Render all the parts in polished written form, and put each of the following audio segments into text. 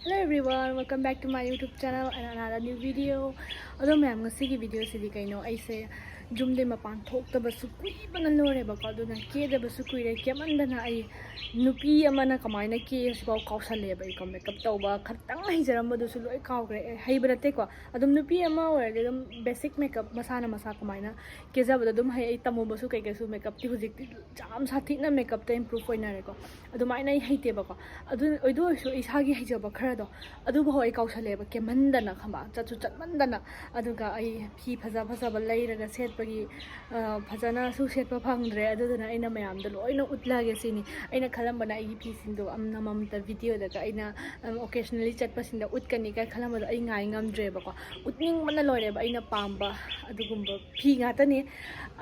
Hello everyone, welcome back to my YouTube channel and another new video. Although I am going to video sidi kaino I say jumde mapan thokta basu kui bana lore ba ko duna ke da basu kui re keman dana ai nupi amana kamaina ke sibau kausale ba ko makeup tawba khatang hai jaram du su loi kaw gre hai brate ko adum nupi ama or dum basic makeup masana masa kamaina ke ja ba dum hai ai tamu basu kai su makeup ti hujik jam sathi na makeup ta improve hoina re ko adum ai nai haite ba ko adu oido so isagi hai jaba khara do adu bo ai kausale ba ke mandana khamba chachu chat mandana aduga ai phi phaja phaja ba leiraga set pagi phajana su set pa phangdre aduduna aina mayam da loina utlage sini aina khalambana ai phi sindo amna mamta video da aina occasionally chat pa sinda utkani ka khalamba ai ngai ngamdre ba ko utning mana loire ba aina pamba adugumba phi ngata ne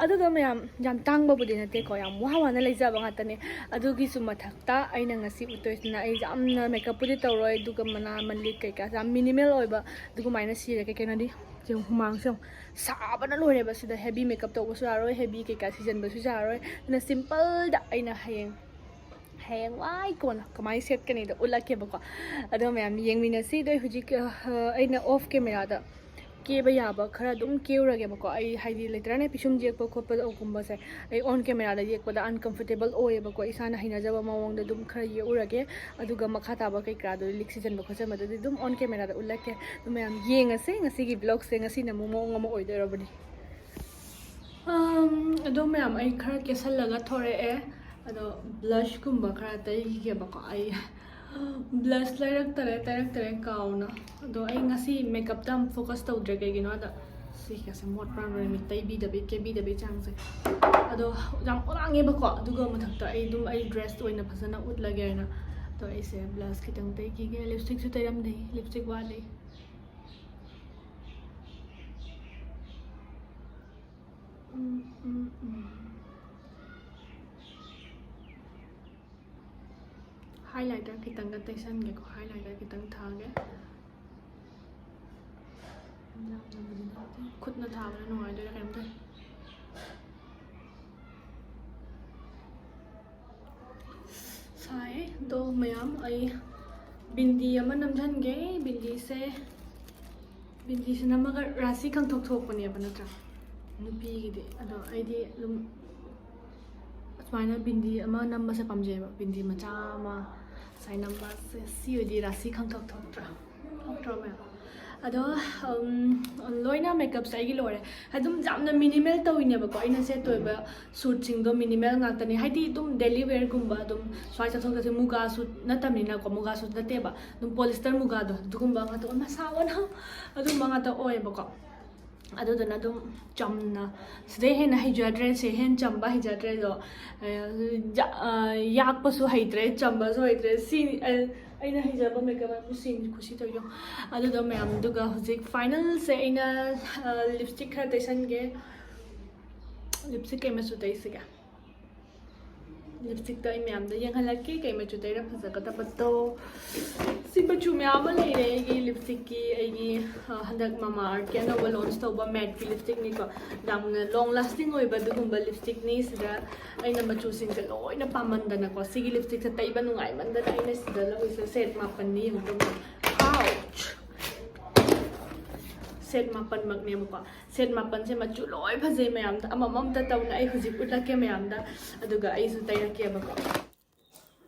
aduga mayam jam tangba budi na te ko yam wawana leija ba ngata ne adugi su mathakta aina ngasi utoisna ai jamna makeup pudi tawroi duga mana manli kai ka jam minimal oiba dugumaina sire ke kenadi jeng humang song sabana lore ba sida heavy makeup to so aroi heavy ke ka season ba su aroi na simple da aina hayang wai kon kamai set kani da ulake ba ko ado mayam yeng mina si doi hujik aina off camera da ke ba ya ba khara dum keurage ba ko ai haidi letrane pisum jek pa khop pa okumba sai ai on camera da yek pa da uncomfortable oye ba ko isana hina jaba mawong da dum khara ye urage aduga makha ta ba kai kra do lixigen ba khosa ma da dum on camera da ulake dum yam yenga se ngasi gi vlog se ngasi na mo ngama oidoi rabani ado mayam ai khara kesal laga thore e ado blush kumba khara tai ge ba ko ai blush like tare kauna do ai ngasi makeup dam focus tawdre kai gino da si ka se mot primary mi tai bi da bi ke bi da bi chang se ado jam orang e ba ko duga mathak ta ai dum ai dress oina phasana ut lage na to ai se blush kitang tai ki ge lipstick su tairam dei lipstick wa le highlighter kitang ga taisan ge ko highlighter kitang thage khut na tha ba noi doi kem tai sai do mayam ai bindi ama namjan ge bindi se namaga rasi khang thok thok pani ba natra nupi gi de ado ai di lum asmaina bindi ama namma se pamje ba bindi macha ma sai number se si di rasi khang thok thok tra ma ado loina makeup sai gi lore adum jamna minimal tawine ba ko ina se toiba suit sing do minimal ngata ni haidi dum daily wear gumba dum swai cha thok se muga suit natamni na ko muga suit nate ba dum polyester muga do dugumba ngata ma sawana adum ngata oi ba ko adudana dum chamna sde hen hijadre se hen chamba hijadre do yak pasu haitre chamba so haitre si aina hijaba makeup am sin khushi to yo adu do me am duga hujik final se aina lipstick khar taisan ge lipstick ke me su taisiga lipstick to me am da yang halaki ke me chu taira phasa ka ta patto simba chu me am le re gi lipstick ki ai gi handak mama art ke na launch to ba matte ki lipstick ni ko dam long lasting oi ba dugum ba lipstick ni sida aina ma chu sing se loi na pamanda na ko sigi lipstick sa tai ba nungai man da aina sida la oi set ma pan ni hum ouch set mapan magne mo pa set mapan se machu loi phajai mayam da amamam ta tawna ai hujik utlake mayam da aduga ai su tairake ba ko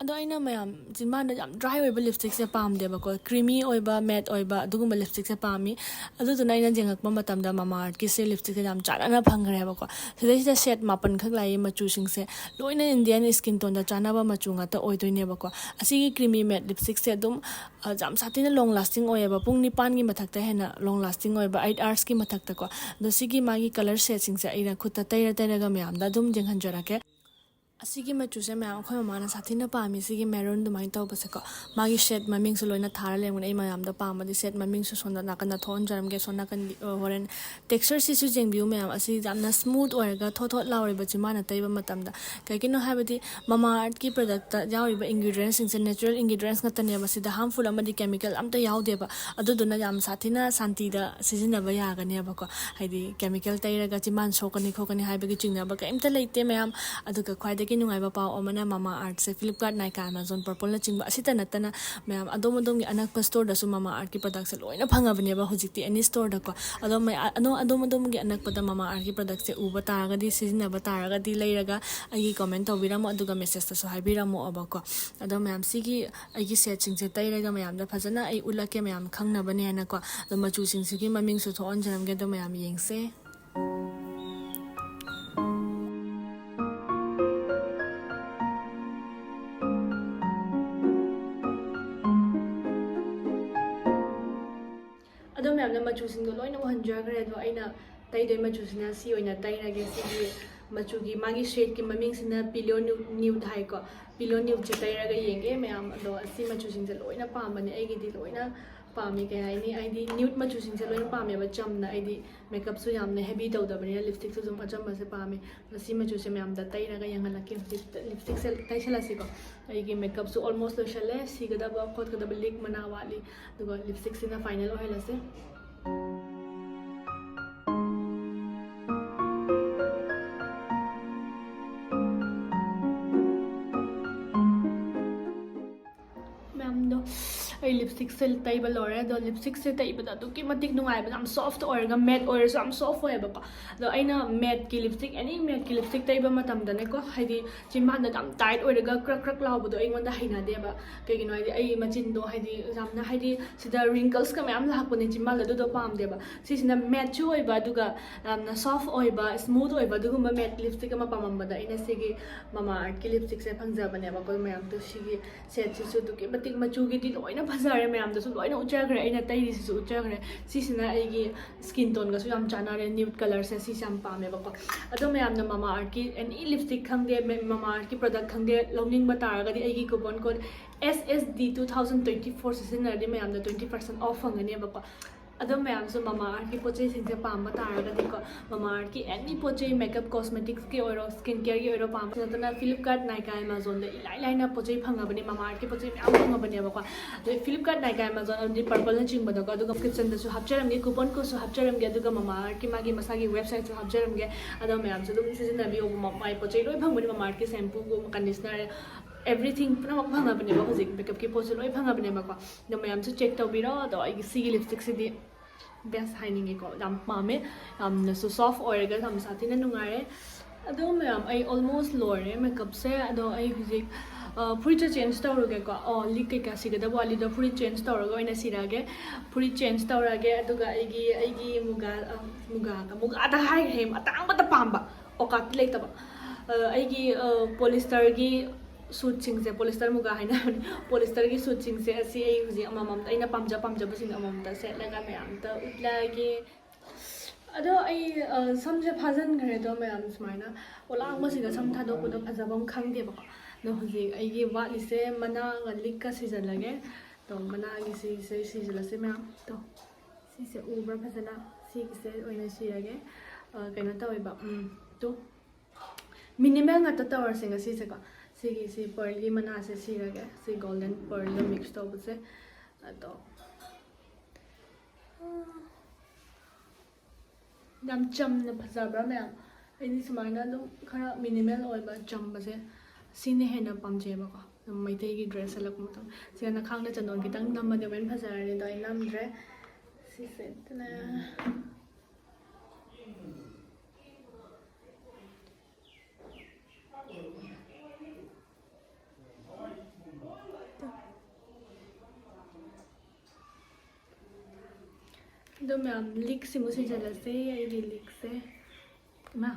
ado aina mayam jinman da jam dry oiba lipstick se pam de ba ko creamy oiba matte oiba dugumba lipstick se pami adu duna aina jengak ma matam da mama art ki se lipstick jam chana na phangre ba ko sidai sida set mapan khak lai machu sing se loina indian skin tone da chana ba machu nga ta oi doine ba ko asigi creamy matte lipstick se dum jam satina long lasting oiba pung ni pan gi mathak ta hena long lasting oiba 8 hours ki mathak ta ko do sigi magi color set sing se aina khutta taira ga mayam da dum jeng hanjara ke asigi machu se mayam khoi mama na sathina pami sigi maroon du mai taw base ko magi set maming su loina thara lengun ai mayam da pam di set maming su sonda nakana thon jaram ge sonna kan horen texture si su jeng view mayam asi jamna smooth oirga thot lauri ba chima na taiba matam da kai kino habadi mama art ki product ta yawi ba ingredients sing natural ingredients ngata ne ba si da harmful amadi chemical amta yaude ba adu duna jam sathina santi da sijina ba ya ga ne ba ko haidi chemical taira ga chiman sokani khokani haiba gi chingna ba ka imta leite mayam adu ka khwai ꯈ꯭ꯋꯥꯏꯗꯒꯤ ꯅꯨꯡꯉꯥꯏꯕ ꯄꯥꯎ ꯑꯃꯅ ꯃꯃꯥ ꯑꯥꯔꯠꯁꯦ Flipkart Nykaa Amazon ꯄꯔꯄꯜꯅꯆꯤꯡꯕ ꯑꯁꯤꯇ ꯅꯠꯇꯅ ꯃꯌꯥꯝ ꯑꯗꯣꯝꯒꯤ ꯑꯅꯛꯄ ꯁ꯭ꯇꯣꯔꯗꯁꯨ ꯃꯃꯥ ꯑꯥꯔꯠꯀꯤ ꯄ꯭ꯔꯗꯛꯁꯦ ꯂꯣꯏꯅ ꯐꯪꯉꯕꯅꯦꯕ ꯍꯧꯖꯤꯛꯇꯤ ꯑꯦꯅꯤ ꯁ꯭ꯇꯣꯔꯗꯀꯣ ꯑꯗꯣꯝꯒꯤ ꯑꯅꯛꯄꯗ ꯃꯃꯥ ꯑꯥꯔꯠꯀꯤ ꯄ꯭ꯔꯗꯛꯁꯦ ꯎꯕ ꯇꯥꯔꯒꯗꯤ ꯁꯤꯖꯤꯟꯅꯕ ꯇꯥꯔꯒꯗꯤ ꯂꯩꯔꯒ ꯑꯩꯒꯤ ꯀꯣꯃꯦꯟ ꯇꯧꯕꯤꯔꯝꯃꯣ ꯑꯗꯨꯒ ꯃꯦꯁꯦꯖꯇꯁꯨ ꯍꯥꯏꯕꯤꯔꯝꯃꯣꯕꯀꯣ ꯑꯗꯣ ꯃꯌꯥꯝ ꯁꯤꯒꯤ ꯑꯩꯒꯤ ꯁꯦꯠꯁꯤꯡꯁꯦ ꯇꯩꯔꯒ ꯃꯌꯥꯝꯗ ꯐꯖꯅ ꯑꯩ ꯎꯠꯂꯛꯀꯦ ꯃꯌꯥꯝ ꯈꯪꯅꯕꯅꯦꯅꯀꯣ ꯑꯗꯣ ꯃꯆꯨꯁꯤꯡꯁꯤꯒꯤ ꯃꯃꯤꯡꯁꯨ ꯊꯣꯛꯍꯟꯖꯔꯝꯒꯦ ꯑꯗꯣ ꯃꯌꯥꯝ ꯌꯦꯡꯁꯦ ꯑꯗꯣ ꯃꯌꯥꯝꯅ ꯃꯆꯨꯁꯤꯡꯗꯣ ꯂꯣꯏꯅ ꯎꯍꯟꯖꯈ꯭ꯔꯦ ꯑꯗꯣ ꯑꯩꯅ ꯇꯩꯗꯣꯏ ꯃꯆꯨꯁꯤꯅ ꯁꯤ ꯑꯣꯏꯅ ꯇꯩꯔꯒꯦ ꯁꯤꯒꯤ ꯃꯆꯨꯒꯤ ꯃꯥꯒꯤ ꯁꯦꯠꯀꯤ ꯃꯃꯤꯡꯁꯤꯅ ꯄꯤꯂꯣ ꯅ꯭ꯌꯨꯠ ꯍꯥꯏꯀꯣ ꯄꯤꯂꯣ ꯅ꯭ꯌꯨꯠꯁꯦ ꯇꯩꯔꯒ ꯌꯦꯡꯒꯦ ꯃꯌꯥꯝ ꯑꯗꯣ ꯑꯁꯤ ꯃꯆꯨꯁꯤꯡꯁꯦ ꯂꯣꯏꯅ ꯄꯥꯝꯕꯅꯦ ꯑꯩꯒꯤꯗꯤ ꯂꯣꯏꯅ ꯄꯥꯝꯃꯤ ꯀꯩ ꯍꯥꯏꯅꯤ ꯑꯩꯗꯤ ꯅ꯭ꯌꯨꯠ ꯃꯆꯨꯁꯤꯡꯁꯦ ꯂꯣꯏꯅ ꯄꯥꯝꯃꯦꯕ ꯆꯝꯅ ꯑꯩꯗꯤ ꯃꯦꯀꯞꯁꯨ ꯌꯥꯝꯅ ꯍꯦꯚꯤ ꯇꯧꯗꯕꯅꯤꯅ ꯂꯤꯞꯁꯇꯤꯛꯁꯨ ꯑꯗꯨꯝ ꯑꯆꯝꯕꯁꯦ ꯄꯥꯝꯃꯤ ꯑꯗꯣ ꯁꯤ ꯃꯆꯨꯁꯦ ꯃꯌꯥꯝꯗ ꯇꯩꯔꯒ ꯌꯦꯡꯍꯜꯂꯛꯀꯦ ꯍꯧꯖꯤꯛ ꯂꯤꯞꯁꯇꯤꯛꯁꯦ ꯇꯩꯁꯜꯂꯁꯤꯀꯣ ꯑꯩꯒꯤ ꯃꯦꯀꯞꯁꯨ ꯑꯣꯜꯃꯣꯁ ꯂꯣꯏꯁꯜꯂꯦ ꯁꯤꯒꯗꯕ ꯈꯣꯠꯀꯗꯕ ꯂꯤꯛ ꯃꯅꯥ ꯋꯥꯠꯂꯤ ꯑꯗꯨꯒ ꯂꯤꯞꯁꯇꯤꯛꯁꯤꯅ ꯐꯥꯏꯅꯦꯜ ꯑꯣꯏꯍꯜꯂꯁꯦ ꯃꯌꯥꯝꯗꯣ ꯑꯩ ꯂꯤꯞꯁꯇꯤꯛꯁꯦ ꯇꯩꯕ ꯂꯣꯏꯔꯦ ꯑꯗꯣ ꯂꯤꯞꯁꯇꯤꯛꯁꯦ ꯇꯩꯕꯗ ꯑꯗꯨꯛꯀꯤ ꯃꯇꯤꯛ ꯅꯨꯡꯉꯥꯏꯕ ꯌꯥꯝ ꯁꯣꯐ്ट ꯑꯣꯏꯔꯒ ꯃꯦꯠ ꯑꯣꯏꯔꯁꯨ ꯌꯥꯝ ꯁꯣꯐ്ट ꯑꯣꯏꯌꯦꯕꯀꯣ ꯑꯗꯣ ꯑꯩꯅ ꯃꯦꯠꯀꯤ ꯂꯤꯞꯁꯇꯤꯛ ꯑꯦꯅꯤ ꯃꯦꯠꯀꯤ ꯂꯤꯞꯁꯇꯤꯛ ꯇꯩꯕ ꯃꯇꯝꯗꯅꯦꯀꯣ ꯍꯥꯏꯗꯤ ꯆꯤꯟꯕꯥꯟꯗ ꯌꯥꯝ ꯇꯥꯏꯠ ꯑꯣꯏꯔꯒ ꯀ꯭ꯔꯛ ꯀ꯭ꯔꯛ ꯂꯥꯎꯕꯗꯣ ꯑꯩꯉꯣꯟꯗ ꯍꯩꯅꯗꯦꯕ ꯀꯩꯒꯤꯅꯣ ꯍꯥꯏꯗꯤ ꯑꯩ ꯃꯆꯤꯟꯗꯣ ꯍꯥꯏꯗꯤ ꯌꯥꯝꯅ ꯍꯥꯏꯗꯤ ꯁꯤꯗ ꯔꯤꯡꯀꯜꯁꯀ ꯃꯌꯥꯝ ꯂꯥꯛꯄꯅꯦ ꯆꯤꯟꯕꯥꯟꯗ ꯑꯗꯨꯗꯣ ꯄꯥꯝꯗꯦꯕ ꯁꯤꯁꯤꯅ ꯃꯦꯠꯁꯨ ꯑꯣꯏꯕ ꯑꯗꯨꯒ ꯌꯥꯝꯅ ꯁꯣꯐ്ट ꯑꯣꯏꯕ ꯁ꯭ꯃꯨꯠ ꯑꯣꯏꯕ ꯑꯗꯨꯒꯨꯝꯕ ꯃꯦꯠ ꯂꯤꯞꯁꯇꯤꯛ ꯑꯃ ꯄꯥꯝꯃꯝꯕꯗ ꯑꯩꯅ ꯁꯤꯒꯤ ꯃꯃꯥ ꯑꯥꯔꯠꯀꯤ ꯂꯤꯞꯁꯇꯤꯛꯁꯦ ꯐꯪꯖꯕꯅꯦꯕꯀꯣ ꯃꯌꯥꯝꯗꯣ ꯁꯤꯒꯤ ꯁꯦꯠꯁꯤꯁꯨ ꯑꯗꯨꯛꯀꯤ ꯃꯇꯤꯛ ꯃꯆꯨꯒꯤꯗꯤ ꯂꯣꯏꯅ ꯐꯖꯔꯦ ꯃꯌꯥꯝꯗꯁꯨ ꯂꯣꯏꯅ ꯎꯠꯆꯈ꯭ꯔꯦ ꯑꯩꯅ ꯇꯩꯔꯤꯁꯤꯁꯨ ꯎꯠꯆꯈ꯭ꯔꯦ ꯁꯤꯁꯤꯅ ꯑꯩꯒꯤ ꯁ꯭ꯀꯤꯟ ꯇꯣꯟꯒꯁꯨ ꯌꯥꯝ ꯆꯥꯟꯅꯔꯦ ꯅ꯭ꯌꯨꯠ ꯀꯂꯔꯁꯦ ꯁꯤꯁꯦ ꯌꯥꯝ ꯄꯥꯝꯃꯦꯕꯀꯣ ꯑꯗꯣ ꯃꯌꯥꯝꯅ ꯃꯃꯥ ꯑꯥꯔꯠꯀꯤ ꯑꯦꯅꯤ ꯂꯤꯞꯁꯇꯤꯛ ꯈꯪꯗꯦ ꯃꯃꯥ ꯑꯥꯔꯠꯀꯤ ꯄ꯭ꯔꯗꯛ ꯈꯪꯗꯦ ꯂꯧꯅꯤꯡꯕ ꯇꯥꯔꯒꯗꯤ ꯑꯩꯒꯤ ꯀꯨꯄꯟ ꯀꯣꯗ SSD 2024 ꯁꯤꯖꯤꯟꯅꯔꯗꯤ ꯃꯌꯥꯝꯗ 20% ꯑꯣꯐ ꯐꯪꯒꯅꯦꯕꯀꯣ ꯑꯗꯣ ꯃꯌꯥꯝꯁꯨ ꯃꯃꯥ ꯑꯥꯔꯠꯀꯤ ꯄꯣꯠꯆꯩꯁꯤꯡꯁꯦ ꯄꯥꯝꯕ ꯇꯥꯔꯒꯗꯤꯀꯣ ꯃꯃꯥ ꯑꯥꯔꯠꯀꯤ ꯑꯦꯅꯤ ꯄꯣꯠꯆꯩ ꯃꯦꯀꯞ ꯀꯣꯁꯃꯦꯇꯤꯛꯁꯀꯤ ꯑꯣꯏꯔꯣ ꯁ꯭ꯀꯤꯟ ꯀꯦꯌꯔꯒꯤ ꯑꯣꯏꯔꯣ ꯄꯥꯝꯕ ꯅꯠꯇꯅ ꯐ꯭ꯂꯤꯞꯀꯥꯔꯠ ꯅꯥꯏꯀꯥ ꯑꯦꯃꯥꯖꯣꯟꯗ ꯏꯂꯥꯏ ꯂꯥꯏꯅ ꯄꯣꯠꯆꯩ ꯐꯪꯉꯕꯅꯤ ꯃꯃꯥ ꯑꯥꯔꯠꯀꯤ ꯄꯣꯠꯆꯩ ꯃꯌꯥꯝ ꯐꯪꯉꯕꯅꯦꯕꯀꯣ ꯑꯗꯣ ꯐ꯭ꯂꯤꯞꯀꯥꯔꯠ ꯅꯥꯏꯀꯥ ꯑꯦꯃꯥꯖꯣꯟ ꯑꯃꯗꯤ ꯄꯔꯄꯜꯅꯆꯤꯡꯕꯗꯀꯣ ꯑꯗꯨꯒ ꯀꯤꯆꯟꯗꯁꯨ ꯍꯥꯞꯆꯔꯝꯒꯦ ꯀꯨꯄꯟ ꯀꯣꯗꯁꯨ ꯍꯥꯞꯆꯔꯝꯒꯦ ꯑꯗꯨꯒ ꯃꯃꯥ ꯑꯥꯔꯠꯀꯤ ꯃꯥꯒꯤ ꯃꯁꯥꯒꯤ ꯋꯦꯕꯁꯥꯏꯠꯁꯨ ꯍꯥꯞꯆꯔꯝꯒꯦ ꯑꯗꯣ ꯃꯌꯥꯝꯁꯨ ꯑꯗꯨꯝ ꯁꯤꯖꯤꯟꯅꯕꯤꯌꯣ ꯃꯥꯏ ꯄꯣꯠꯆꯩ ꯂꯣꯏ ꯐꯪꯕꯅꯤ ꯃꯃꯥ ꯑꯥꯔꯠꯀꯤ ꯁꯦꯝꯄꯨꯒꯨꯝꯕ ꯀꯟꯗꯤꯁꯅꯔ everything ꯄꯨꯝꯅꯃꯛ ꯐꯪꯉꯕꯅꯦꯕ ꯍꯧꯖꯤꯛ ꯃꯦꯀꯞꯀꯤ ꯄꯣꯠꯁꯨ ꯂꯣꯏ ꯐꯪꯉꯕꯅꯦꯕꯀꯣ ꯑꯗꯣ ꯃꯌꯥꯝꯁꯨ ꯆꯦꯛ ꯇꯧꯕꯤꯔꯣ ꯑꯗꯣ ꯑꯩꯒꯤ ꯁꯤꯒꯤ ꯂꯤꯞꯁꯇꯤꯛꯁꯤꯗꯤ ꯕꯦꯁ ꯍꯥꯏꯅꯤꯡꯉꯦꯀꯣ ꯌꯥꯝ ꯄꯥꯝꯃꯦ ꯌꯥꯝꯅꯁꯨ ꯁꯣꯐ്ट ꯑꯣꯏꯔꯒ ꯌꯥꯝ ꯁꯥꯊꯤꯅ ꯅꯨꯡꯉꯥꯏꯔꯦ ꯑꯗꯣ ꯃꯌꯥꯝ ꯑꯩ ꯑꯣꯜꯃꯣꯁ ꯂꯣꯏꯔꯦ ꯃꯦꯀꯞꯁꯦ ꯑꯗꯣ ꯑꯩ ꯍꯧꯖꯤꯛ ꯐꯨꯔꯤꯠꯁꯨ ꯆꯦꯟꯖ ꯇꯧꯔꯒꯦꯀꯣ ꯂꯤꯛ ꯀꯩꯀꯥ ꯁꯤꯒꯗꯕ ꯋꯥꯠꯂꯤꯗꯣ ꯐꯨꯔꯤꯠ ꯆꯦꯟꯖ ꯇꯧꯔꯒ ꯑꯣꯏꯅ ꯁꯤꯔꯛꯑꯒꯦ ꯐꯨꯔꯤꯠ ꯆꯦꯟꯖ ꯇꯧꯔꯒꯦ ꯑꯗꯨꯒ ꯑꯩꯒꯤ ꯃꯨꯒꯥꯗ ꯍꯥꯏꯈ꯭ꯔꯦ ꯑꯇꯥꯡꯕꯗ ꯄꯥꯝꯕ ꯑꯣꯀꯥꯠꯇꯤ ꯂꯩꯇꯕ ꯑꯩꯒꯤ ꯄꯣꯂꯤꯁꯇꯔꯒꯤ ꯁꯨꯠꯁꯤꯡꯁꯦ ꯄꯣꯂꯤꯁꯇꯔ ꯃꯨꯒꯥ ꯍꯥꯏꯅꯕꯅꯤ ꯄꯣꯂꯤꯁꯇꯔꯒꯤ ꯁꯨꯠꯁꯤꯡꯁꯦ ꯑꯁꯤ ꯑꯩ ꯍꯧꯖꯤꯛ ꯑꯃꯃꯝꯇ ꯑꯩꯅ ꯄꯥꯝꯖꯕꯁꯤꯡ ꯑꯃꯃꯝꯇ ꯁꯦꯠꯂꯒ ꯃꯌꯥꯝꯇ ꯎꯠꯂꯛꯑꯒꯦ ꯑꯗꯣ ꯑꯩ ꯁꯝꯁꯦ ꯐꯥꯖꯤꯟꯈ꯭ꯔꯦ ꯑꯗꯣ ꯃꯌꯥꯝ ꯁꯨꯃꯥꯏꯅ ꯑꯣꯂꯥꯡꯕꯁꯤꯒ ꯁꯝ ꯊꯥꯗꯣꯛꯄꯗꯣ ꯐꯖꯕ ꯈꯪꯗꯦꯕꯀꯣ ꯑꯗꯣ ꯍꯧꯖꯤꯛ ꯑꯩꯒꯤ ꯋꯥꯠꯂꯤꯁꯦ ꯃꯅꯥꯒ ꯂꯤꯛꯀ ꯁꯤꯖꯜꯂꯒꯦ ꯑꯗꯣ ꯃꯅꯥꯒꯤ ꯁꯤꯁꯦ ꯁꯤꯖꯜꯂꯁꯦ ꯃꯌꯥꯝ ꯑꯗꯣ ꯁꯤꯁꯦ ꯎꯕ꯭ꯔꯥ ꯐꯖꯅ ꯁꯤꯒꯤꯁꯦ ꯑꯣꯏꯅ ꯁꯤꯔꯒꯦ ꯀꯩꯅꯣ ꯇꯧꯋꯦꯕ ꯇꯣ ꯃꯤꯅꯤꯃꯦꯜ ꯉꯥꯛꯇ ꯇꯧꯔꯁꯦ ꯉꯁꯤꯁꯦꯀꯣ ꯁꯤ ꯄꯔꯜꯒꯤ ꯃꯅꯥꯁꯦ ꯁꯤꯔꯒꯦ ꯁꯤ ꯒꯣꯜꯗꯟ ꯄꯔꯜꯒ ꯃꯤꯛꯁ ꯇꯧꯕꯁꯦ ꯑꯗꯣ ꯌꯥꯝ ꯆꯝꯅ ꯐꯖꯕ꯭ꯔꯥ ꯃꯌꯥꯝ ꯑꯩꯗꯤ ꯁꯨꯃꯥꯏꯅ ꯑꯗꯨꯝ ꯈꯔ ꯃꯤꯅꯤꯃꯦꯜ ꯑꯣꯏꯕ ꯆꯝꯕꯁꯦ ꯁꯤꯅ ꯍꯦꯟꯅ ꯄꯥꯝꯖꯩꯕꯀꯣ ꯑꯗꯨꯝ ꯃꯩꯇꯩꯒꯤ ꯗ꯭ꯔꯦꯁ ꯁꯦꯠꯂꯛꯄ ꯃꯇꯝꯗ ꯁꯤꯒ ꯅꯈꯥꯡꯗ ꯆꯟꯗꯣꯟ ꯈꯤꯇꯪ ꯅꯝꯃꯗꯤ ꯍꯣꯔꯦꯟ ꯐꯖꯔꯅꯤ ꯑꯗꯣ ꯑꯩ ꯅꯝꯗ꯭ꯔꯦ ꯁꯤꯁꯦ ꯑꯗꯣ ꯃꯌꯥꯝ ꯂꯤꯛꯁꯤꯃꯨꯛ ꯁꯤꯖꯜꯂꯁꯦ ꯑꯩꯒꯤ ꯂꯤꯛꯁꯦ ꯏꯃꯥ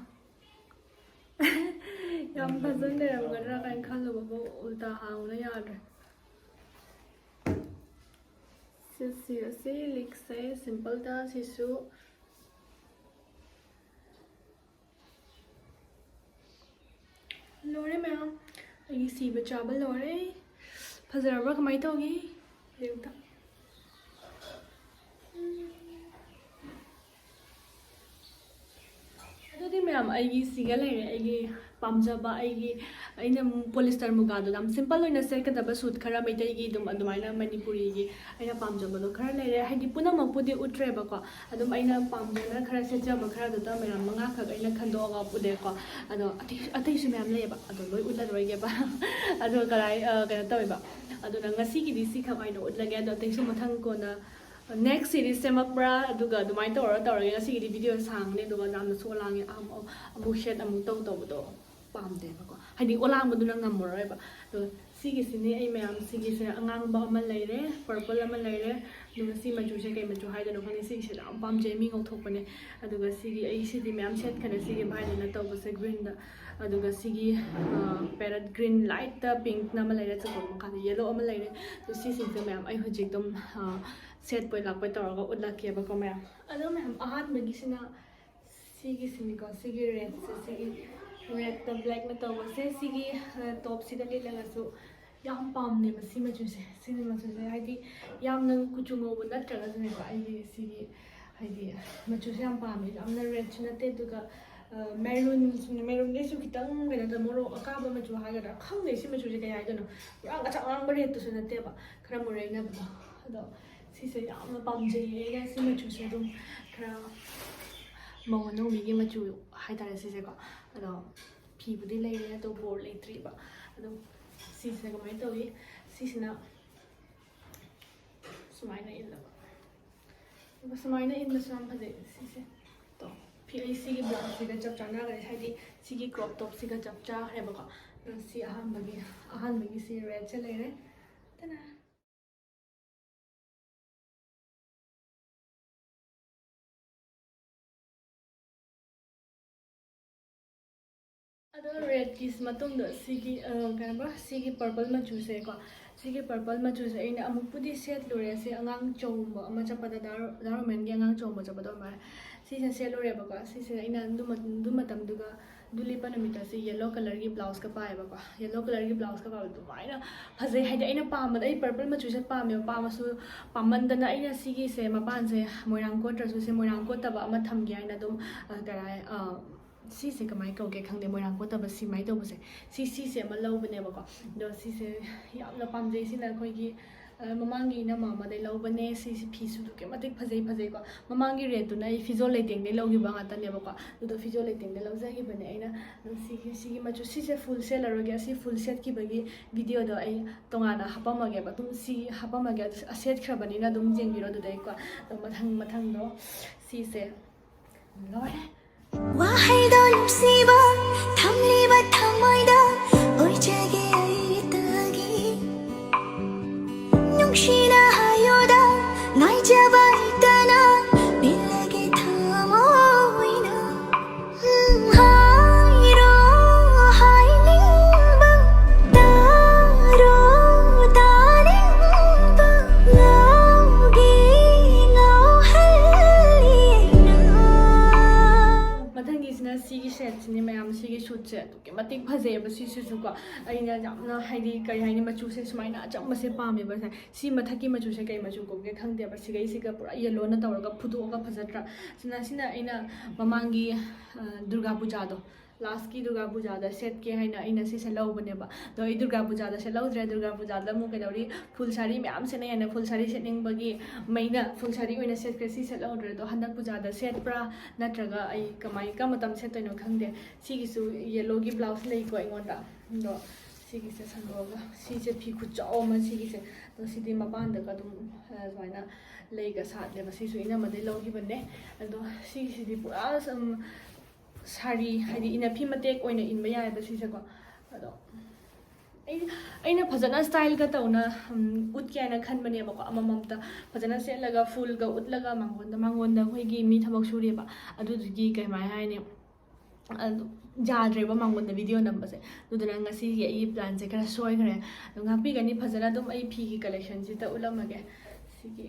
ꯌꯥꯝ ꯐꯖꯅ ꯂꯩꯔꯝꯒꯗ꯭ꯔꯥ ꯀꯥꯏꯅ ꯈꯜꯂꯨꯕꯕꯨ ꯎꯜꯇꯥ ꯍꯥꯡꯅ ꯌꯥꯗ꯭ꯔꯦ ꯁꯤꯔꯁꯦ ꯂꯤꯛꯁꯦ ꯁꯤꯝꯄꯜꯗ ꯁꯤꯁꯨ ꯂꯣꯏꯔꯦ ꯃꯌꯥꯝ ꯑꯩꯒꯤ ꯁꯤꯕ ꯆꯥꯕ ꯂꯣꯏꯔꯦ ꯐꯖꯔꯕ꯭ꯔꯥ ꯀꯃꯥꯏꯅ ꯇꯧꯒꯦ ꯑꯌꯨꯛꯇ ꯑꯗꯨꯗꯤ ꯃꯌꯥꯝ ꯑꯩꯒꯤ ꯁꯤꯒ ꯂꯩꯔꯦ ꯑꯩꯒꯤ ꯄꯥꯝꯖꯕ ꯑꯩꯅ ꯄꯣꯂꯤꯁꯇꯔ ꯃꯨꯒꯥꯗꯣ ꯌꯥꯝ ꯁꯤꯝꯄꯜ ꯑꯣꯏꯅ ꯁꯦꯠꯀꯗꯕ ꯁꯨꯠ ꯈꯔ ꯃꯩꯇꯩꯒꯤ ꯑꯗꯨꯃꯥꯏꯅ ꯃꯅꯤꯄꯨꯔꯤꯒꯤ ꯑꯩꯅ ꯄꯥꯝꯖꯕꯗꯣ ꯈꯔ ꯂꯩꯔꯦ ꯍꯥꯏꯗꯤ ꯄꯨꯝꯅꯃꯛꯄꯨꯗꯤ ꯎꯠꯇ꯭ꯔꯦꯕꯀꯣ ꯑꯗꯨꯝ ꯑꯩꯅ ꯄꯥꯝꯖꯅ ꯈꯔ ꯁꯦꯠꯆꯕ ꯈꯔꯗꯨꯗ ꯃꯌꯥꯝ 5ꯈꯛ ꯑꯩꯅ ꯈꯟꯗꯣꯛꯑꯒ ꯎꯠꯂꯦꯀꯣ ꯑꯗꯣ ꯑꯇꯩꯁꯨ ꯃꯌꯥꯝ ꯂꯩꯌꯦꯕ ꯑꯗꯣ ꯂꯣꯏ ꯎꯠꯂꯔꯣꯏꯒꯦꯕ ꯑꯗꯣ ꯀꯩꯅꯣ ꯇꯧꯋꯦꯕ ꯑꯗꯨꯅ ꯉꯁꯤꯒꯤꯗꯤ ꯁꯤꯈꯛ ꯑꯣꯏꯅ ꯎꯠꯂꯒꯦ ꯑꯗꯣ ꯑꯇꯩꯁꯨ ꯃꯊꯪ ꯀꯣꯟꯅ ꯅꯦꯛꯁ ꯁꯤꯔꯤꯁ ꯁꯦꯝꯃꯛꯄ꯭ꯔꯥ ꯑꯗꯨꯒ ꯑꯗꯨꯃꯥꯏꯅ ꯇꯧꯔꯒꯦ ꯉꯁꯤꯒꯤꯗꯤ ꯚꯤꯗꯤꯑꯣ ꯁꯥꯡꯅꯤ ꯑꯗꯨꯒ ꯌꯥꯝꯅꯁꯨ ꯂꯥꯡꯉꯦ ꯑꯃꯨꯛ ꯁꯦꯠ ꯑꯃꯨꯛ ꯇꯧꯕꯗꯣ ꯄꯥꯝꯗꯦꯕꯀꯣ ꯍꯥꯏꯗꯤ ꯑꯣꯂꯥꯡꯕꯗꯨꯅ ꯉꯝꯃꯔꯣꯏꯕ ꯑꯗꯣ ꯁꯤꯒꯤꯁꯤꯅꯦ ꯑꯩ ꯃꯌꯥꯝ ꯁꯤꯒꯤꯁꯦ ꯑꯉꯥꯡꯕ ꯑꯃ ꯂꯩꯔꯦ ꯄꯔꯄꯜ ꯑꯃ ꯂꯩꯔꯦ ꯑꯗꯨꯒ ꯁꯤ ꯃꯆꯨꯁꯦ ꯀꯩ ꯃꯆꯨ ꯍꯥꯏꯗꯣꯏꯅꯣ ꯈꯪꯗꯦ ꯁꯤꯒꯤꯁꯦ ꯌꯥꯝ ꯄꯥꯝꯖꯩ ꯃꯤ ꯉꯧꯊꯣꯛꯄꯅꯦ ꯑꯗꯨꯒ ꯁꯤꯗꯤ ꯃꯌꯥꯝ ꯁꯦꯠꯈ꯭ꯔꯦ ꯁꯤꯒꯤ ꯚꯥꯏꯂꯦꯠꯅ ꯇꯧꯕꯁꯦ ꯒ꯭ꯔꯤꯟꯗ ꯑꯗꯨꯒ ꯁꯤꯒꯤ ꯄꯦꯔꯠ ꯒ꯭ꯔꯤꯟ ꯂꯥꯏꯠꯇ ꯄꯤꯡꯛꯅ ꯑꯃ ꯂꯩꯔꯦ ꯆꯠꯄ ꯃꯈꯥꯗ ꯌꯦꯜꯂꯣ ꯑꯃ ꯂꯩꯔꯦ ꯑꯗꯣ ꯁꯤꯁꯤꯡꯁꯦ ꯃꯌꯥꯝ ꯑꯩ ꯍꯧꯖꯤꯛ ꯑꯗꯨꯝ ꯁꯦꯠꯄꯣꯏ ꯂꯥꯛꯄꯣꯏ ꯇꯧꯔꯒ ꯎꯠꯂꯛꯀꯦꯕꯀꯣ ꯃꯌꯥꯝ ꯑꯗꯣ ꯃꯌꯥꯝ ꯑꯍꯥꯟꯕꯒꯤꯁꯤꯅ ꯁꯤꯒꯤꯁꯤꯅꯤꯀꯣ ꯁꯤꯒꯤ ꯔꯦꯠꯁꯦ ꯁꯤꯒꯤ ꯔꯦꯠꯇ ꯕ꯭ꯂꯦꯛꯅ ꯇꯧꯕꯁꯦ ꯁꯤꯒꯤ ꯇꯣꯞꯁꯤꯗ ꯂꯤꯠꯂꯒꯁꯨ ꯌꯥꯝ ꯄꯥꯝꯅꯦꯕ ꯁꯤ ꯃꯆꯨꯁꯦ ꯁꯤꯒꯤ ꯃꯆꯨꯁꯦ ꯍꯥꯏꯗꯤ ꯌꯥꯝꯅ ꯀꯨꯆꯨ ꯉꯧꯕ ꯅꯠꯇ꯭ꯔꯒꯁꯨꯅꯦꯀꯣ ꯑꯩꯒꯤ ꯁꯤꯒꯤ ꯍꯥꯏꯗꯤ ꯃꯆꯨꯁꯦ ꯌꯥꯝ ꯄꯥꯝꯃꯦ ꯌꯥꯝꯅ ꯔꯦꯠꯁꯨ ꯅꯠꯇꯦ ꯑꯗꯨꯒ ꯃꯦꯔꯨꯟꯗꯩꯁꯨ ꯈꯤꯇꯪ ꯀꯩꯅꯣ ꯃꯣꯔꯣꯛ ꯑꯀꯥꯕ ꯃꯆꯨ ꯍꯥꯏꯒꯗ꯭ꯔꯥ ꯈꯪꯗꯦ ꯁꯤ ꯃꯆꯨꯁꯦ ꯀꯩ ꯍꯥꯏꯗꯣꯏꯅೋ ꯄꯨꯔꯥ ꯉꯥꯡꯁꯪ ꯉꯥꯡꯕ ꯔꯦꯠꯇꯨꯁꯨ ꯅꯠꯇꯦꯕ ꯈꯔ ꯃꯨꯔꯩꯅꯕꯗꯣ ꯑꯗꯣ ꯁꯤꯁꯦ ꯌꯥꯝꯅ ꯄꯥꯝꯖꯩꯌꯦ ꯑꯩꯅ ꯁꯤ ꯃꯆꯨꯁꯦ ꯑꯗꯨꯝ ꯈꯔ ꯃꯧ ꯑꯅꯧꯕꯤꯒꯤ ꯃꯆꯨ ꯍꯥꯏꯇꯥꯔꯦ ꯁꯤꯁꯦꯀꯣ ꯑꯗꯣ ꯐꯤꯕꯨꯗꯤ ꯂꯩꯔꯦ ꯑꯗꯣ ꯕꯣꯔ ꯂꯩꯇ꯭ꯔꯤꯕ ꯑꯗꯨꯝ ꯁꯤꯁꯤꯅ ꯀꯃꯥꯏꯅ ꯇꯧꯏ ꯁꯤꯁꯤꯅ ꯁꯨꯃꯥꯏꯅ ꯏꯜꯂꯕ ꯑꯗꯨꯒ ꯁꯨꯃꯥꯏꯅ ꯏꯟꯕꯁꯨ ꯌꯥꯝ ꯐꯖꯩ ꯁꯤꯁꯦ ꯑꯩ ꯁꯤꯒꯤ ꯕ꯭ꯂꯥꯎꯁꯁꯤꯒ ꯆꯞ ꯆꯥꯟꯅꯈ꯭ꯔꯦ ꯍꯥꯏꯗꯤ ꯁꯤꯒꯤ ꯀ꯭ꯔꯣꯞ ꯇꯣꯞꯁꯤꯒ ꯆꯞ ꯆꯥꯈ꯭ꯔꯦꯕꯀꯣ ꯁꯤ ꯑꯍꯥꯟꯕꯒꯤ ꯁꯤ ꯔꯦꯠꯁꯦ ꯂꯩꯔꯦ ꯇꯅ ꯑꯗꯣ ꯔꯦꯠꯀꯤ ꯃꯇꯨꯡꯗ ꯁꯤꯒꯤ ꯄꯔꯄꯜ ꯃꯆꯨꯁꯦꯀꯣ ꯁꯤꯒꯤ ꯄꯔꯄꯜ ꯃꯆꯨꯁꯦ ꯑꯩꯅ ꯑꯃꯨꯛꯄꯨꯗꯤ ꯁꯦꯠꯂꯨꯔꯦ ꯁꯤ ꯑꯉꯥꯡ ꯆꯣꯡꯕ ꯑꯃ ꯆꯠꯄꯗ ꯗꯥꯔꯣꯃꯦꯟꯒꯤ ꯑꯉꯥꯡ ꯆꯣꯡꯕ ꯆꯠꯄꯗꯣ ꯑꯗꯨꯃꯥꯏꯅ ꯁꯤꯁꯦ ꯁꯦꯠꯂꯨꯔꯦꯕꯀꯣ ꯁꯤꯁꯦ ꯑꯩꯅ ꯑꯗꯨ ꯃꯇꯝꯗꯨꯒ ꯑꯗꯨ ꯂꯤꯠꯄ ꯅꯨꯃꯤꯠꯇ ꯁꯤ ꯌꯦꯜꯂꯣ ꯀꯂꯔꯒꯤ ꯕ꯭ꯂꯥꯎꯁꯀ ꯄꯥꯏꯌꯦꯕꯀꯣ ꯌꯦꯜꯂꯣ ꯀꯂꯔꯒꯤ ꯕ꯭ꯂꯥꯎꯁꯀ ꯄꯥꯏꯕ ꯑꯗꯨꯃꯥꯏꯅ ꯐꯖꯩ ꯍꯥꯏꯗꯤ ꯑꯩꯅ ꯄꯥꯝꯕꯗ ꯑꯩ ꯄꯔꯄꯜ ꯃꯆꯨꯁꯦ ꯄꯥꯝꯃꯦꯕ ꯄꯥꯝꯃꯁꯨ ꯄꯥꯝꯃꯟꯗꯅ ꯑꯩꯅ ꯁꯤꯒꯤꯁꯦ ꯃꯄꯥꯟꯁꯦ ꯃꯣꯏꯔꯥꯡ ꯀꯣꯠꯇ꯭ꯔꯁꯨ ꯁꯤ ꯃꯣꯏꯔꯥꯡ ꯀꯣꯠꯇꯕ ꯑꯃ ꯊꯝꯒꯦ ꯍꯥꯏꯅ ꯑꯗꯨꯝ ꯁꯤꯁꯦ ꯀꯃꯥꯏꯅ ꯀꯧꯒꯦ ꯈꯪꯗꯦ ꯃꯣꯏꯔꯥꯡ ꯀꯣꯠꯇꯕ ꯁꯤꯃꯥꯏꯅ ꯇꯧꯕꯁꯦ ꯁꯤꯁꯦ ꯑꯃ ꯂꯧꯕꯅꯦꯕꯀꯣ ꯑꯗꯣ ꯁꯤꯁꯦ ꯌꯥꯝꯅ ꯄꯥꯝꯖꯩ ꯁꯤꯅ ꯑꯩꯈꯣꯏꯒꯤ ꯃꯃꯥꯡꯒꯤ ꯏꯅꯝꯃ ꯑꯃꯗꯩ ꯂꯧꯕꯅꯦ ꯁꯤꯁꯤ ꯐꯤꯁꯨ ꯑꯗꯨꯛꯀꯤ ꯃꯇꯤꯛ ꯐꯖꯩꯀꯣ ꯃꯃꯥꯡꯒꯤ ꯔꯦꯠꯇꯨꯅ ꯑꯩ ꯐꯤꯖꯣꯜ ꯂꯩꯇꯦꯡꯗꯩ ꯂꯧꯈꯤꯕ ꯉꯥꯛꯇꯅꯦꯕꯀꯣ ꯑꯗꯨꯗꯣ ꯐꯤꯖꯣꯜ ꯂꯩꯇꯦꯡꯗꯩ ꯂꯧꯖꯈꯤꯕꯅꯦ ꯑꯩꯅ ꯁꯤꯒꯤ ꯃꯆꯨ ꯁꯤꯁꯦ ꯐꯨꯜ ꯁꯦꯠꯂꯔꯣꯏꯒꯦ ꯑꯁꯤ ꯐꯨꯜ ꯁꯦꯠꯈꯤꯕꯒꯤ ꯚꯤꯗꯤꯑꯣꯗꯣ ꯑꯩ ꯇꯣꯉꯥꯟꯅ ꯍꯥꯞꯄꯝꯃꯒꯦꯕ ꯑꯗꯨꯝ ꯁꯤ ꯍꯥꯞꯄꯝꯃꯒꯦ ꯁꯦꯠꯈ꯭ꯔꯕꯅꯤನ ꯑꯗꯨꯝ ꯌꯦꯡꯕꯤꯔꯣ ꯑꯗꯨꯗꯩꯀꯣ ꯑꯗꯣ ꯃꯊꯪꯗꯣ ꯁꯤꯁꯦ ꯂꯣꯏꯔꯦ ꯋꯥꯍꯩꯗꯣ ꯅꯨꯡꯁꯤꯕ ꯊꯝꯂꯤꯕ ꯊꯃꯣꯏꯗ ꯑꯣꯏꯖꯒꯦ ꯑꯩꯇꯒꯤ ꯅꯨꯡꯁꯤꯅ ꯍꯥꯏꯌꯣꯗ ꯉꯥꯏꯖꯕ ꯏꯇꯅ ꯅꯤꯜꯂꯒꯦ ꯊꯃꯣꯏꯅ 하이로 하이닝바 따로 다닝바 ꯃꯊꯪꯒꯤꯁꯤꯅ ꯁꯤꯒꯤ ꯁꯦꯠꯁꯤꯅꯤ ꯃꯌꯥꯝ ꯁꯤꯒꯤ ꯁꯨꯠꯁꯦ ꯑꯗꯨꯛꯀꯤ ꯃꯇꯤꯛ ꯐꯖꯩꯑꯕ ꯁꯤꯁꯤꯁꯨꯀꯣ ꯑꯩꯅ ꯌꯥꯝꯅ ꯍꯥꯏꯗꯤ ꯀꯔꯤ ꯍꯥꯏꯅꯤ ꯃꯆꯨꯁꯦ ꯁꯨꯃꯥꯏꯅ ꯑꯆꯝꯕꯁꯦ ꯄꯥꯝꯃꯦꯕ ꯁꯤ ꯃꯊꯛꯀꯤ ꯃꯆꯨꯁꯦ ꯀꯩ ꯃꯆꯨ ꯀꯧꯒꯦ ꯈꯪꯗꯦꯕ ꯁꯤꯒꯩꯁꯤꯒ ꯄꯨꯔꯥ ꯌꯦꯜꯂꯣꯅ ꯇꯧꯔꯒ ꯐꯨꯗꯣꯛꯑꯒ ꯐꯖꯗ꯭ꯔꯥ ꯁꯤꯅ ꯑꯩꯅ ꯃꯃꯥꯡꯒꯤ ꯗꯨꯔꯒꯥ ꯄꯨꯖꯥꯗꯣ ꯂꯥꯁꯀꯤ ꯗꯨꯔꯒꯥ ꯄꯨꯖꯥꯗ ꯁꯦꯠꯀꯦ ꯍꯥꯏꯅ ꯑꯩꯅ ꯁꯤꯁꯦ ꯂꯧꯕꯅꯦꯕ ꯑꯗꯣ ꯑꯩ ꯗꯨꯔꯒꯥ ꯄꯨꯖꯥꯗ ꯁꯦꯠꯍꯧꯗ꯭ꯔꯦ ꯗꯨꯔꯒꯥ ꯄꯨꯖꯥꯗ ꯑꯃꯨꯛ ꯀꯩꯗꯧꯔꯤ ꯐꯨꯜ ꯁꯥꯔꯤ ꯃꯌꯥꯝ ꯁꯦꯠꯅꯩ ꯍꯥꯏꯅ ꯐꯨꯜ ꯁꯥꯔꯤ ꯁꯦꯠꯅꯤꯡꯕꯒꯤ ꯃꯩꯅ ꯐꯨꯜ ꯁꯥꯔꯤ ꯑꯣꯏꯅ ꯁꯦꯠꯈ꯭ꯔꯦ ꯁꯤ ꯁꯦꯠꯍꯧꯗ꯭ꯔꯦ ꯑꯗꯣ ꯍꯟꯗꯛ ꯄꯨꯖꯥꯗ ꯁꯦꯠꯄ꯭ꯔꯥ ꯅꯠꯇ꯭ꯔꯒ ꯑꯩ ꯀꯔꯝꯕ ꯃꯇꯝ ꯁꯦꯠꯇꯣꯏꯅꯣ ꯈꯪꯗꯦ ꯁꯤꯒꯤꯁꯨ ꯌꯦꯜꯂꯣꯒꯤ ꯕ꯭ꯂꯥꯎꯁ ꯂꯩꯀꯣ ꯑꯩꯉꯣꯟꯗ ꯑꯗꯣ ꯁꯤꯒꯤꯁꯦ ꯁꯟꯗꯣꯛꯑꯒ ꯁꯤꯁꯦ ꯐꯤ ꯈꯨꯠꯆꯥꯎ ꯑꯃ ꯁꯤꯒꯤꯁꯦ ꯑꯗꯣ ꯁꯤꯗꯤ ꯃꯄꯥꯟꯗꯒ ꯑꯗꯨꯝ ꯁꯨꯃꯥꯏꯅ ꯂꯩꯒ ꯁꯥꯠꯂꯦꯕ ꯁꯤꯁꯨ ꯏꯅꯝꯃꯗꯩ ꯂꯧꯈꯤꯕꯅꯦ ꯑꯗꯣ ꯁꯤꯒꯤꯁꯤꯗꯤ ꯄꯨꯔꯥ ꯁꯥꯔꯤ ꯍꯥꯏꯗꯤ ꯏꯅꯐꯤ ꯃꯇꯦꯛ ꯑꯣꯏꯅ ꯏꯟꯕ ꯌꯥꯏꯑꯕ ꯁꯤꯁꯦꯀꯣ ꯑꯗꯣ ꯑꯩꯅ ꯐꯖꯅ ꯁ꯭ꯇꯥꯏꯜꯒ ꯇꯧꯅ ꯎꯠꯀꯦ ꯍꯥꯏꯅ ꯈꯟꯕꯅꯦꯕꯀꯣ ꯑꯃꯃꯝꯇ ꯐꯖꯅ ꯁꯦꯠꯂꯒ ꯐꯨꯜꯒ ꯎꯠꯂꯒ ꯃꯥꯡꯒꯣꯟꯗ ꯑꯩꯈꯣꯏꯒꯤ ꯃꯤ ꯊꯕꯛ ꯁꯨꯔꯦꯕ ꯑꯗꯨꯗꯨꯒꯤ ꯀꯃꯥꯏꯅ ꯍꯥꯏꯅꯤ ꯌꯥꯗ꯭ꯔꯦꯕ ꯃꯥꯡꯒꯣꯟꯗ ꯚꯤꯗꯤꯑꯣ ꯅꯝꯕꯁꯦ ꯑꯗꯨꯗꯨꯅ ꯉꯁꯤꯒꯤ ꯑꯩꯒꯤ ꯄ꯭ꯂꯥꯟꯁꯦ ꯈꯔ ꯁꯣꯏꯈ꯭ꯔꯦ ꯑꯗꯣ ꯉꯥꯛꯄꯤꯒꯅꯤ ꯐꯖꯅ ꯑꯗꯨꯝ ꯑꯩ ꯐꯤꯒꯤ ꯀꯂꯦꯛꯁꯟꯁꯤꯗ ꯎꯠꯂꯝꯃꯒꯦ ꯁꯤꯒꯤ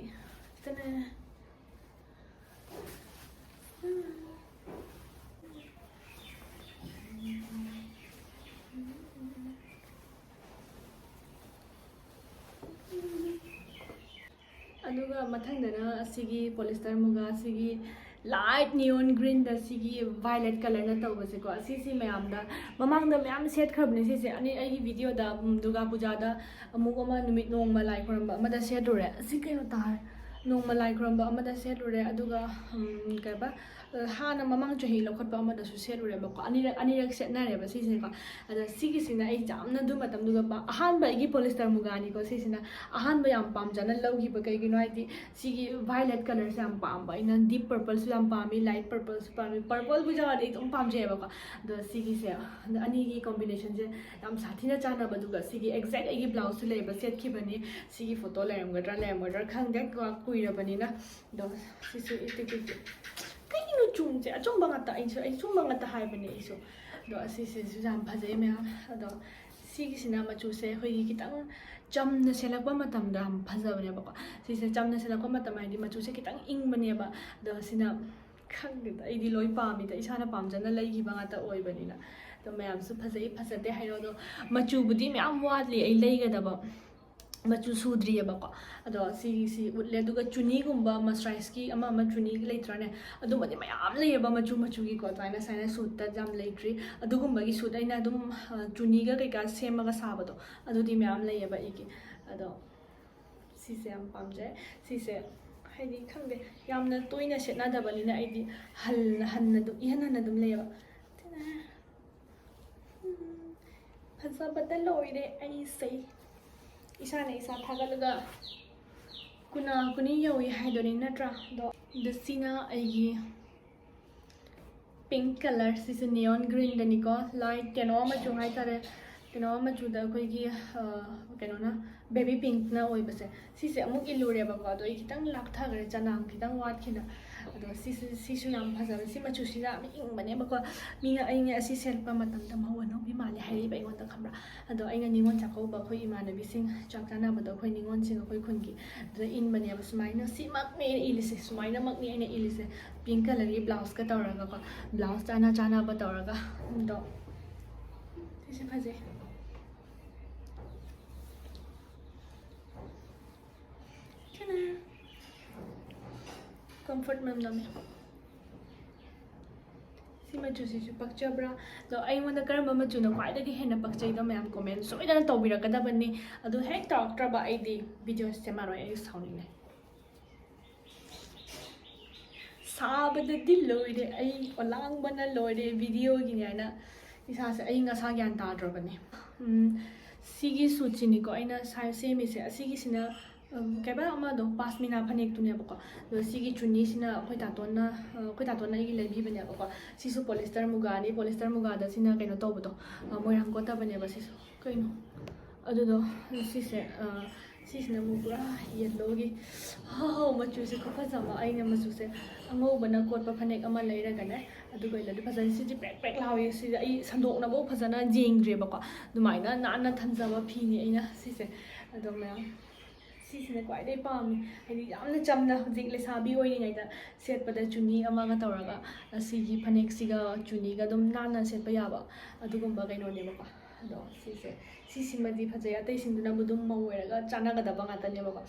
ꯑꯗꯨꯒ ꯃꯊꯪꯗꯅ ꯑꯁꯤꯒꯤ ꯄꯣꯂꯤꯁꯇꯔ ꯃꯨꯒꯥ ꯑꯁꯤꯒꯤ light neon green da sigi violet color na tawbase ko sisi mayam da mamang da mayam set khabne sisi ani ai video da Durga Puja da amuk ama numit nong malai khoramba amada set dore si kaino tar nong malai khoramba amada set dore aduga kaiba hana mamang chahi lokhat ba amada su set dore ba ko ani set na re ba sisi ko ada sigi sina ai jamna du matam duga ba ahan ba igi polyester mugani ko sisi na ahan ba yam pam jana logi ba kai gino ai di sigi violet color se am pam ba ina deep purple su am pami light purple su pami purple bu jaga de tum pam je ba ko da sigi se ani gi combination je yam sathina chana ba duga sigi exact igi blouse su le ba set ki bani sigi photo le am gadra khang dek ko kuira bani na do sisi itik kai no chung je achong banga ta ai chung banga ta hai bani iso do sisi su jam phaje me do sigi sina ma chu se hoi gi kitang chamna selakpa matam da ham phaja bane ba ko sisi chamna selakpa matam ai di ma chu se kitang ing bane ba do sina khang da ai di loi pa mi da isana pam jana lai gi banga ta oi bani na to mayam su phajai phajate hairo do ma chu budi me am watli ai lai ga da ba machu sudri ba ko ado si utle duga chuni gumba moisturize ki ama chuni leitra ne adu mani mayam le ba machu gi ko taina saina suit ta jam leitri adu gumba gi suit aina dum chuni ga kai ka sema ga saba do adu di mayam le ba igi ado si se am pam je si se haidi khangde yamna toina setna da bani na aidi hal na du ihana na dum le ba tina phasa badal loire ai sei isana isa thagalaga kuna kuni yawi haidoni natra do the sina aigi pink color is neon green dani ko light keno ma chu hai tare keno ma chu da koi gi keno na baby pink na oi base si se amuk ilure ba ko do kitang lak thagre chanang kitang wat khina ado si su yam phaja si ma chu si ra mi ing bane ba ko mi nga ai nga si sel pa matam ta ma wono bi mali hai ba ngon ta khamra ado ai nga ningon chakau ba khoi imana bi sing chak chana ba do khoi ningon sing khoi khun gi do in bane ba smai na si mak me ilise smai na mak ni ene ilise pink color gi blouse ka tawra ga ko blouse chana ba tawra ga do si phaje comfort mem dame si machu si chu pakcha bra do ai wanda karamba machu na kwai da gi hena pakchai da mayam comment so ida to bira kada bani adu hek talk tra ba ai di video sema ro ai sounding ne sabada di loide ai olang bana loide video gi ne na isa se ai nga sa gyan ta dro bani sigi suchi ni ko aina sai se mi se sigi sina kaiba ama do pasmina phanek tu ne ba ko do sigi chuni sina khoi ta ton na igi lebi bane ba ko sisu polyester muga da sina kaino to ba do moirang ko ta bane ba sisu kaino adu do sisina mu pura yellow gi ho machu se ko phajama aina machu se angau bana kot pa phanek ama leira ga ne adu goi la du phajan si ji pek lawi si ai sandok na bo phajana jengre ba ko dumaina na thanjaba phi ni aina si se adu ma sisina kwai dai pam ai yamna chamna hojik le sabi oi ni da set pada chuni ama ga tawraga asigi phanek siga chuni ga dum na set pa yaba adu gumba kaino ne ba do sisimadi phajai atai sinduna budum maweraga chana ga daba ngata ne ba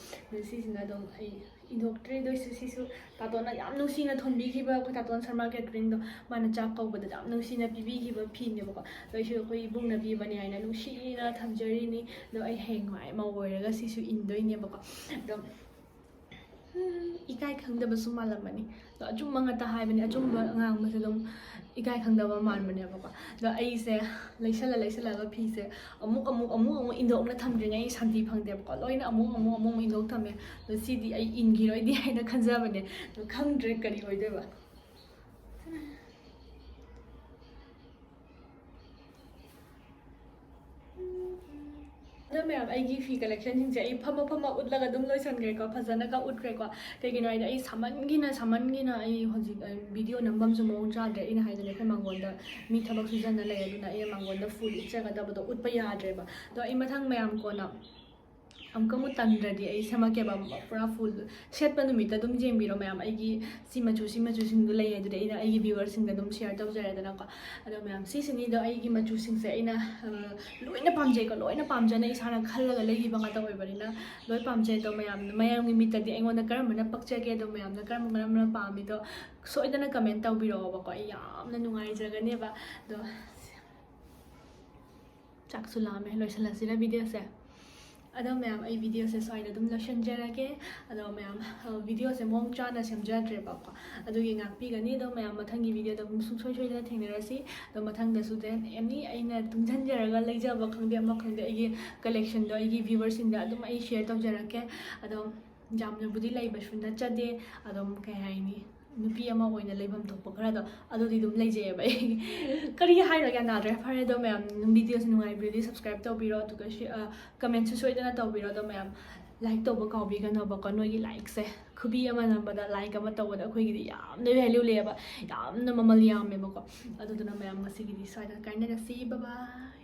sisina dum ai indoctre do sisu tatona yam nusina thonbi ki ba ko taton sarma catering do mana chak ko bada yam nusina bibi ki ba phi ne ba do isu ko ibung na bi bani aina nusina thamjari ni do ai heng mai maweraga sisu indoi ne ba do ikai khangdaba su malamani do ajum manga ta hai bani ajum ngang ma se dum ikai khangdaba man bani ba do ai se laisala ga phi se amuk indok na thamdri ngai santi phangde ba loina amuk indok thame do sidi ai ingi roi di ai na khanja bani do khangdre kari hoi de ba ma'am I fee collection से फम उतलग लोसनग्रे को फजन का उट्रे को कहीं आई सामनगीना हजिक video नंबम जो मौन चाद्रे इन हाइदने अखोय मांगोंद मी थबक सुजन लय मांगोंद full इचगदबदो उतप याद्रेब तो मथंग ma'am को ꯑꯃꯨꯛꯀꯃꯨꯛ ꯇꯟꯗ꯭ꯔꯗꯤ ꯑꯩ ꯁꯦꯝꯃꯛꯀꯦꯕ ꯄꯨꯔꯥ ꯐꯨꯜ ꯁꯦꯠꯄ ꯅꯨꯃꯤꯠꯇ ꯑꯗꯨꯝ ꯌꯦꯡꯕꯤꯔꯣ ꯃꯌꯥꯝ ꯑꯩꯒꯤ ꯁꯤ ꯃꯆꯨꯁꯤꯡꯗꯨ ꯂꯩ ꯑꯗꯨꯗꯤ ꯑꯩꯅ ꯑꯩꯒꯤ ꯚ꯭ꯌꯨꯋꯔꯁꯤꯡꯗ ꯑꯗꯨꯝ ꯁꯤꯌꯔ ꯇꯧꯖꯔꯦꯗꯅꯀꯣ ꯑꯗꯣ ꯃꯌꯥꯝ ꯁꯤꯁꯤꯅꯤꯗꯣ ꯑꯩꯒꯤ ꯃꯆꯨꯁꯤꯡꯁꯦ ꯑꯩꯅ ꯂꯣꯏꯅ ꯄꯥꯝꯖꯩꯀꯣ ꯂꯣꯏꯅ ꯄꯥꯝꯖꯅ ꯏꯁꯥꯅ ꯈꯜꯂꯒ ꯂꯩꯈꯤꯕ ꯉꯥꯛꯇ ꯑꯣꯏꯕꯅꯤ나 ꯂꯣꯏ ꯄꯥꯝꯖꯩ ꯑꯗꯣ ꯃꯌꯥꯝꯒꯤ ꯃꯤꯠꯇꯗꯤ ꯑꯩꯉꯣꯟꯗ ꯀꯔꯝꯕꯅ ꯄꯛꯆꯒꯦ ꯑꯗꯣ ꯃꯌꯥꯝꯅ ꯀꯔꯝꯕꯅ ꯄꯥꯝꯃꯤꯗꯣ ꯁꯣꯏꯗꯅ ꯀꯃꯦꯟ ꯇꯧꯕꯤꯔꯛꯑꯣꯕꯀꯣ ꯑꯩ ꯌꯥꯝꯅ ꯅꯨꯡꯉꯥꯏꯖꯒꯅꯦꯕ ꯑꯗꯣ ꯆꯥꯛꯁꯨ ꯂꯥꯝꯃꯦ ꯂꯣꯏꯁꯤꯜꯂꯁꯤꯔ ꯚꯤꯗꯤꯑꯣꯁꯦ ꯑꯗꯣ ꯃꯌꯥꯝ ꯑꯩ ꯚꯤꯗꯤꯑꯣꯁꯦ ꯁ꯭ꯋꯥꯏꯗ ꯑꯗꯨꯝ ꯂꯣꯏꯁꯤꯟꯖꯔꯒꯦ ꯑꯗꯣ ꯃꯌꯥꯝ ꯚꯤꯗꯤꯑꯣꯁꯦ ꯃꯑꯣꯡ ꯆꯥꯅ ꯁꯦꯝꯖꯗ꯭ꯔꯦꯕꯀꯣ ꯑꯗꯨꯒꯤ ꯉꯥꯛꯄꯤꯒꯅꯤ ꯑꯗꯣ ꯃꯌꯥꯝ ꯃꯊꯪꯒꯤ ꯚꯤꯗꯤꯑꯣꯗ ꯑꯗꯨꯝ ꯁꯨꯡꯁꯣꯏ ꯁꯣꯏꯗꯅ ꯊꯦꯡꯅꯔꯁꯤ ꯑꯗꯣ ꯃꯊꯪꯗꯁꯨ ꯑꯦꯅꯤ ꯑꯩꯅ ꯇꯨꯡꯁꯤꯟꯖꯔꯒ ꯂꯩꯖꯕ ꯈꯪꯗꯦ ꯑꯃ ꯈꯪꯗꯦ ꯑꯩꯒꯤ ꯀꯂꯦꯛꯁꯟꯗꯣ ꯑꯩꯒꯤ ꯚ꯭ꯌꯨꯋꯔꯁꯤꯡꯗ ꯑꯗꯨꯝ ꯑꯩ ꯁꯤꯌꯔ ꯇꯧꯖꯔꯛꯀꯦ ꯑꯗꯣ ꯌꯥꯝꯅꯕꯨꯗꯤ ꯂꯩꯕꯁꯨ ꯅꯠꯆꯗꯦ ꯑꯗꯨꯝ ꯀꯩ ꯍꯥꯏꯅꯤ ꯅꯨꯄꯤ ꯑꯃ ꯑꯣꯏꯅ ꯂꯩꯐꯝ ꯊꯣꯛꯄ ꯈꯔꯗꯣ ꯑꯗꯨꯗꯤ ꯑꯗꯨꯝ ꯂꯩꯖꯩꯑꯕ ꯑꯩ ꯀꯔꯤ ꯍꯥꯏꯔꯣ ꯒ꯭ꯌꯥꯟ ꯇꯥꯗ꯭ꯔꯦ ꯐꯔꯦ ꯑꯗꯣ ꯃꯌꯥꯝ ꯚꯤꯗꯤꯑꯣꯁꯦ ꯅꯨꯡꯉꯥꯏꯕꯤꯔꯗꯤ ꯁꯕꯁꯀ꯭ꯔꯥꯏꯕ ꯇꯧꯕꯤꯔꯣ ꯑꯗꯨꯒ ꯀꯃꯦꯟꯠꯁꯨ ꯁꯣꯏꯗꯅ ꯇꯧꯕꯤꯔꯣ ꯑꯗꯣ ꯃꯌꯥꯝ ꯂꯥꯏꯛ ꯇꯧꯕ ꯀꯥꯎꯕꯤꯒꯅꯣꯕꯀꯣ ꯅꯣꯏꯒꯤ ꯂꯥꯏꯛꯁꯦ ꯈꯨꯕꯤ ꯑꯃ ꯅꯝꯕꯗ ꯂꯥꯏꯛ ꯑꯃ ꯇꯧꯕꯗ ꯑꯩꯈꯣꯏꯒꯤꯗꯤ ꯌꯥꯝꯅ ꯚꯦꯂ꯭ꯌꯨ ꯂꯩꯌꯦꯕ ꯌꯥꯝꯅ ꯃꯃꯜ ꯌꯥꯝꯃꯦꯕꯀꯣ ꯑꯗꯨꯗꯨꯅ ꯃꯌꯥꯝ ꯉꯁꯤꯒꯤꯗꯤ ꯁ꯭ꯋꯥꯏꯗ ꯀꯥꯏꯅꯔꯁꯤ ꯕꯥꯏ ꯕꯥꯏ